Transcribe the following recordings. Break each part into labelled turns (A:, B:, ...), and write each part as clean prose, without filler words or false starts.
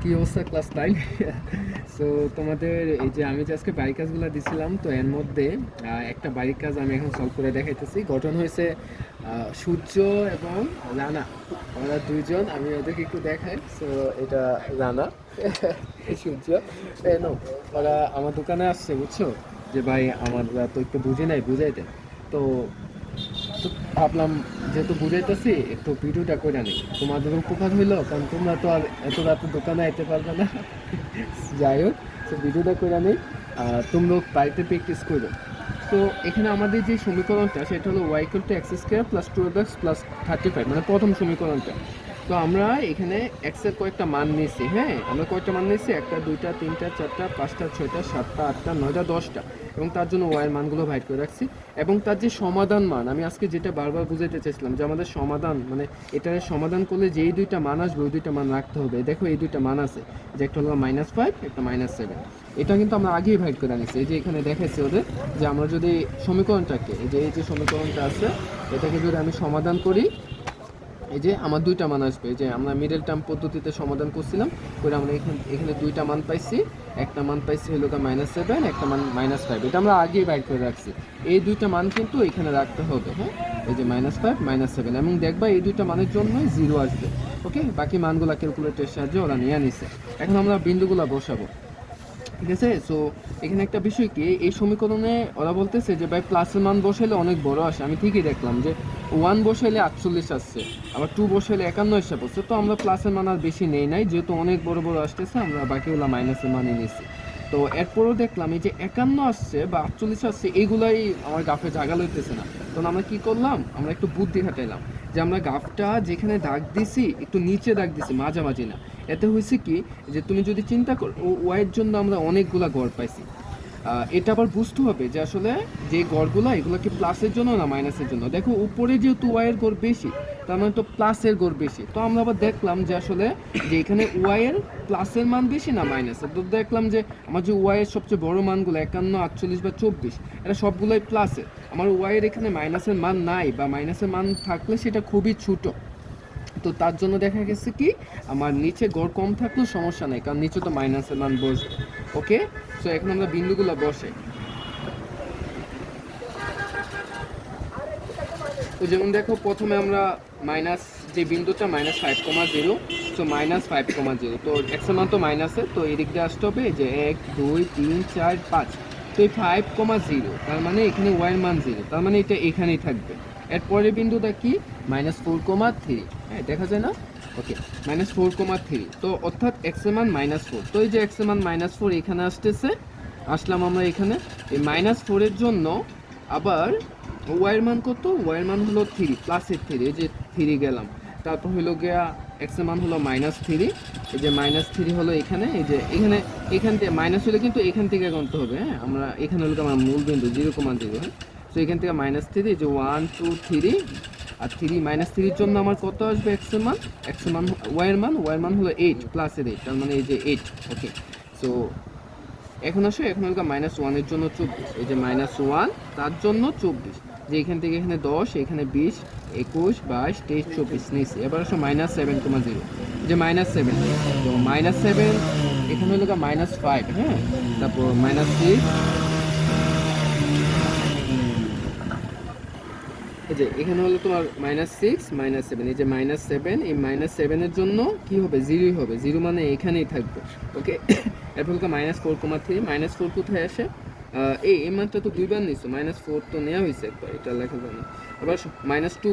A: কি অবস্থা class 9? So তোমাদের এই যে আমি যে আজকে বাড়ির কাজগুলো দিছিলাম, তো এর মধ্যে একটা বাড়ির কাজ আমি এখন সলভ করে দেখাইতেছি। গঠন হয়েছে সূর্য এবং রানা, ওরা দুইজন। আমি ওদেরকে একটু দেখাই। সো এটা রানা, সূর্য। নো, ওরা আমার দোকানে আসছে, বুঝছো, যে ভাই আমরা তো একটু বুঝি নাই, বুঝাইতে। তো তো ভাবলাম যেহেতু বুঝাইতেছি একটু ভিডিওটা করে নিই, তোমাদের উপকার হইলো, কারণ তোমরা তো আর এত রাতে দোকানে আইতে পারবে না। যাই হোক, তো ভিডিওটা করে নিই, তোমরা বাড়িতে প্র্যাকটিস করো। তো এখানে আমাদের যে সমীকরণটা সেটা হলো y equal to x square plus 12x plus 35, মানে প্রথম সমীকরণটা। তো আমরা এখানে এক্সের কয়েকটা মান নিয়েছি। হ্যাঁ, আমরা কয়েকটা মান নিয়েছি, 1টা 2টা 3টা 4টা 5টা 6টা 7টা 8টা 9টা 10টা, এবং তার জন্য ওয়াইয়ের মানগুলো ভাইট করে রাখছি। এবং তার যে সমাধান মান, আমি আজকে যেটা বারবার বুঝাইতে চাইছিলাম যে আমাদের সমাধান মানে এটার সমাধান করলে যেই দুইটা মান আসবে ওই দুইটা মান রাখতে হবে। দেখো এই দুইটা মান আছে, যে একটা হলো -5, একটা -7। এটা কিন্তু আমরা আগেই ভাইট করে আনিছি। এই যে এখানে দেখাচ্ছি ওদের, যে আমরা যদি সমীকরণটাকে এই যে সমীকরণটা আছে এটাকে যদি আমি সমাধান করি, এই যে আমার দুইটা মান আসবে। এই যে আমরা মিডল টার্ম পদ্ধতিতে সমাধান করছিলাম, করে আমরা এখানে দুইটা মান পাইছি। একটা মান পাইছি হলো -7, একটা মান -5। এটা আমরা আগেই বাইর করে রাখছি। এই দুইটা মান কিন্তু এখানে রাখতে হবে। হ্যাঁ, এই যে -5 -7, এবং দেখবা এই দুইটা মানের জন্যই 0 আসবে। ওকে, বাকি মানগুলো ক্যালকুলেটরের সাহায্যে ওরা নিয়ে নিছে। এখন আমরা বিন্দুগুলো বসাবো, ঠিক আছে। সো এখানে একটা বিষয় কি, এই সমীকরণে ওরা বলতেছে যে ভাই প্লাসের মান বসাইলে অনেক বড় আসে। আমি ঠিকই দেখলাম যে 1 বসাইলে 48 আসছে, আবার 2 বসাইলে 51 এসে পড়ছে। তো আমরা প্লাসের মান আর বেশি নেই নাই, যেহেতু অনেক বড় বড় আসতেছে আমরা বাকিগুলো মাইনাসের মানে নিয়েছি। তো এরপরও দেখলাম এই যে 51 আসছে বা 48 আসছে, এইগুলাই আমার গাফে জায়গা লইতেছে না। তখন আমরা কি করলাম, আমরা একটু বুদ্ধি খাটাইলাম, যে আমরা গাফটা যেখানে দাগ দিছি একটু নিচে দাগ দিছি, মাঝামাঝি না। এতে হয়েছে কি, যে তুমি যদি চিন্তা করো ওয়াইয়ের জন্য আমরা অনেকগুলা গড় পাইছি। এটা আবার বুঝতে হবে যে আসলে যে গড়গুলো এগুলো কি প্লাসের জন্য না মাইনাসের জন্য। দেখো উপরে যেহেতু ওয়াইয়ের গড় বেশি, তার মানে তো প্লাসের গড় বেশি। তো আমরা আবার দেখলাম যে আসলে যে এখানে ওয়াইয়ের প্লাসের মান বেশি না মাইনাসের। তো দেখলাম যে আমার যে ওয়াইয়ের সবচেয়ে বড় মানগুলো 51, 48 বা 24, এটা সবগুলোই প্লাসের। আমার ওয়াইয়ের এখানে মাইনাসের মান নাই, বা মাইনাসের মান থাকলে সেটা খুবই ছোটো। তো তার জন্য দেখা গেছে কি আমার নিচে গড় কম থাকলেও সমস্যা নেই, কারণ নিচে তো মাইনাসের মান বসবে। ওকে, সো এখন আমরা বিন্দুগুলো বসে, তো যেমন দেখো প্রথমে আমরা মাইনাস যে বিন্দুটা -5,0, সো -5,0, তো এক্সের মান তো মাইনাসে, তো এই দিক দিয়ে আসতে হবে যে 1 2 3 4 5। তো এই 5,0, তার মানে এখানে ওয়াইয়ের মান 0, তার মানে এটা এখানেই থাকবে। এরপরের বিন্দুটা কি, -4,3। হ্যাঁ, দেখা যায় না? ওকে, -4,3, তো অর্থাৎ এক্সের মান -4। তো এই যে এক্সের মান -4 এখানে আসতেছে, আসলাম আমরা এখানে এই -4 এর জন্য। আবার ওয়াইয়ের মান কত, ওয়াইয়ের মান হলো 3, প্লাসের 3, এই যে 3 গেলাম। তারপর হলো গিয়া এক্সের মান হলো -3, এই যে -3 হলো এখানে। এই যে এখান থেকে মাইনাস হলে কিন্তু এখান থেকে গুনতে হবে। হ্যাঁ, আমরা এখানে হলো আমার মূল বিন্দু 0,0। হ্যাঁ, তো এখান থেকে -3, এই যে 1 2 3, আর 3 -3 জন্য আমার কত আসবে এক্সের মান, এক্সের মান ওয়াইয়ের মান হলো 8, প্লাসের 8, তার মানে এই যে 8। ওকে, সো এখন আসো, এখন হলো -1 এর জন্য 24, এই যে -1 তার জন্য 24, যে এখান থেকে এখানে 10, এখানে 20 21 22 23 24 নিয়েছি। এবার আসো -7,0, যে -7, তো -7 এখানে হলো -5। হ্যাঁ, তারপর -6, এই যে এখানে হলো তোমার -6 -7, এই যে -7, এই -7 এর জন্য কি হবে, 0 হবে। 0 মানে এখানেই থাকবে। ওকে, এরপর -4,3, -4 কোথায় আসে, এই মানটা তো দুইবার নিছো, -4 তো নেওয়া হয়েছে একবার, এটা লেখা যায় না। আবার -2,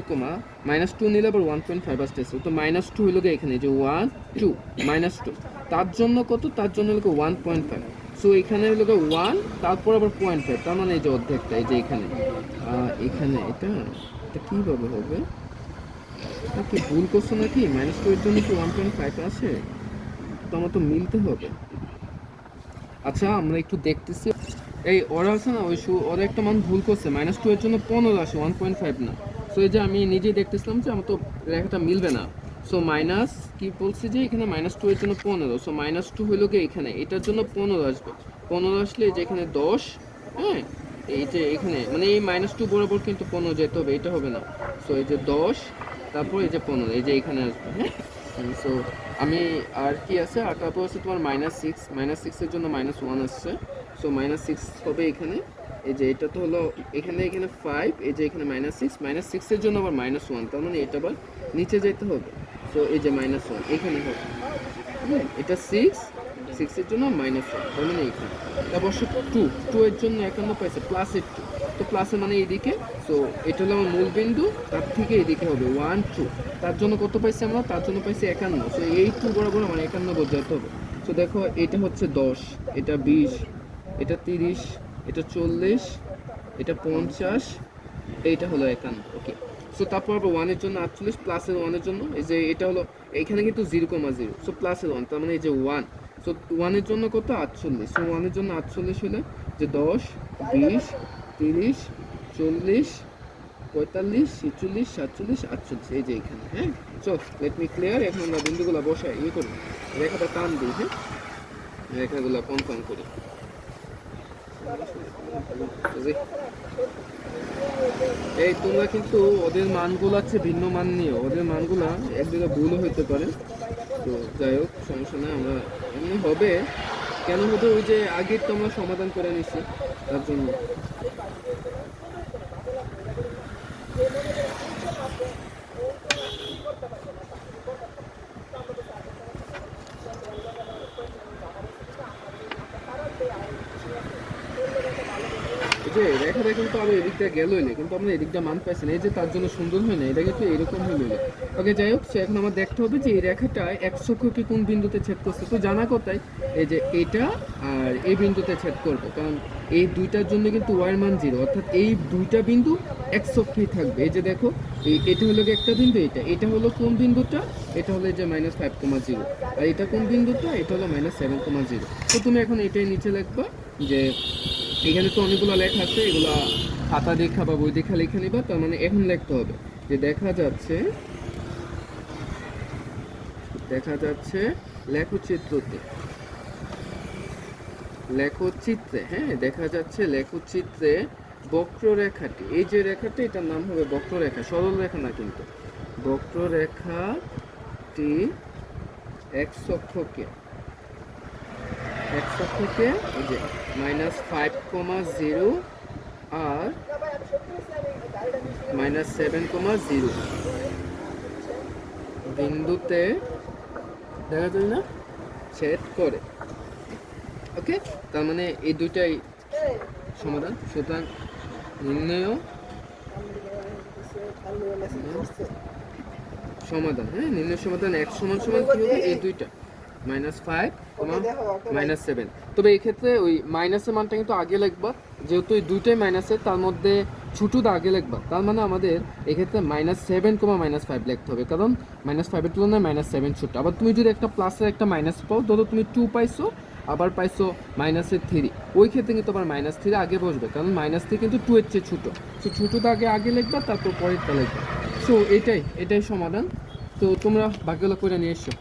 A: -2 নিলে আবার 1.5 আসতেছে, তো -2 হলো এখানে, যে 1 2 -2, তার জন্য কত, তার জন্য হলো 1.5। সো এখানে হলো 1, তারপর আবার 0.5, তার মানে এই যে অর্ধেকটা, এই যে এখানে এখানে এটা এটা কীভাবে হবে, এটা কি ভুল করছো নাকি, -2 এর জন্য কি 1.5 আসে, তো আমার তো মিলতে হবে। আচ্ছা, আমরা একটু দেখতেছি। এই ওরা আছে না, ওরা একটা মান ভুল করছে, -2 এর জন্য 15 আসে, 1.5 না। সো এই যে আমি নিজেই দেখতেছিলাম যে আমার তো রেখাটা মিলবে না। সো মাইনাস কি বলছে, যে এখানে -2 এর জন্য 15, সো -2 হইল গিয়ে এখানে, এটার জন্য 15 আসবে। 15 আসলে এই যে এখানে 10। হ্যাঁ, এই যে এখানে মানে এই -2 বরাবর কিন্তু 15 যেতে হবে, এটা হবে না। সো এই যে 10, তারপর এই যে 15, এই যে এখানে আসবে। হ্যাঁ, সো আমি আর কি আছে, আর তারপর হচ্ছে তোমার -6, -6 এর জন্য -1 আসছে। সো -6 হবে এখানে। এই যে এটা তো হলো এখানে 5, এই যে এখানে -6 এর জন্য আবার -1, তার মানে এটা আবার নিচে যেতে হবে। সো এই যে -1 এখানে হবে। এটা 6 এর জন্য -1, তার মানে এখানে। তারপর 2 এর জন্য 51 পাইছে, প্লাসের 2, তো প্লাসের মানে এইদিকে। সো এটা হলো আমার মূল বিন্দু, তার থেকে এইদিকে হবে 1 2, তার জন্য কত পাইছি আমরা, তার জন্য পাইছি 51। সো এই 2 বরাবর আমার 51 বোঝাতে হবে। সো দেখো এটা হচ্ছে 10, এটা 20, এটা 30, এটা 40, এটা 50, এইটা হলো 51। ওকে, সো তারপর আবার 1 এর জন্য 48, প্লাসের 1 এর জন্য এই যে এটা হলো এখানে কিন্তু 0,0, সো প্লাসের 1, তার মানে এই যে 1। সো 1 এর জন্য কত 48, সো 1 এর জন্য 48 হলে যে 10 20 30 40 45 46 47 48, এই যে এখানে। হ্যাঁ, সো লেট মি ক্লিয়ার। এখন আমরা বিন্দুগুলো বসাই, করি, রেখাটা টান দিই। হ্যাঁ, রেখাগুলো কনফার্ম করি। এই তোমরা কিন্তু ওদের মানগুলো আছে ভিন্ন মান নিয়ে, ওদের মানগুলো একদিকে ভুলও হইতে পারে। তো যাই হোক, সমস্যা নেই, আমরা এমনি হবে। কেন হবে, ওই যে আগের তো আমরা সমাধান করে নিছি, তার জন্য। যে রেখাটা কিন্তু আরো এদিকটা গেলই না, কিন্তু আমরা এদিকটা মান পাইছি না, এই যে তার জন্য সুন্দর হয় না, এটা কিন্তু এরকম হইল। ওকে, যাই হোক, সে এখন আমার দেখতে হবে যে এই রেখাটা x অক্ষকে কোন বিন্দুতে ছেদ করছে। তো জানা কথাই, এই যে এটা আর এই বিন্দুতে ছেদ করবে, কারণ এই দুইটার জন্য কিন্তু y এর মান 0, অর্থাৎ এই দুইটা বিন্দু x অক্ষেই থাকবে। এই যে দেখো, এটা হলো একটা বিন্দু, এটা হলো কোন বিন্দুটা, এটা হলো এই যে -5,0, আর এটা কোন বিন্দুটা, এটা হলো -7,0। তো তুমি এখন এটাই নিচে লিখবা যে এখানে তো অনেকগুলো লেখা আছে, এগুলো খাতা দেখা বা বই দেখা লিখে নিবা। তার মানে এখন লিখতে হবে যে দেখা যাচ্ছে লেখচিত্রে, হ্যাঁ, দেখা যাচ্ছে লেখচিত্রে বক্ররেখাটি, এই যে রেখাটি, এটার নাম হবে বক্ররেখা, সরল রেখা না কিন্তু। বক্ররেখাটি x অক্ষকে এই যে -5,0 আর -7,0 বিন্দুতে দেখা যায় না ছেদ করে। ওকে, তার মানে এই দুইটাই সমাধান। সুতরাং নির্ণয় সমাধান, হ্যাঁ, নির্ণয় সমাধান x সমান কি হবে, এই দুইটা -5, -7। তবে এই ক্ষেত্রে ওই মাইনাসের মানটা কিন্তু আগে লিখবা, যেহেতু এই দুইটাই মাইনাসের, তার মধ্যে ছোটটা আগে লিখবা। তার মানে আমাদের এক্ষেত্রে -7, -5 লিখতে হবে, কারণ -5 এর তুলনায় -7 ছোট। আবার তুমি যদি একটা প্লাসের একটা মাইনাস পাও, ধরো তুমি 2 পাইছো, আবার পাইছো -3, ওই ক্ষেত্রে কিন্তু আবার -3 আগে বসবে, কারণ -3 কিন্তু 2 এর চেয়ে ছোটো। সো ছোটোটা আগে লিখবা, তারপর পরেরটা লিখবা। সো এটাই সমাধান। তো তোমরা বাকিগুলো করে নিয়ে এসো।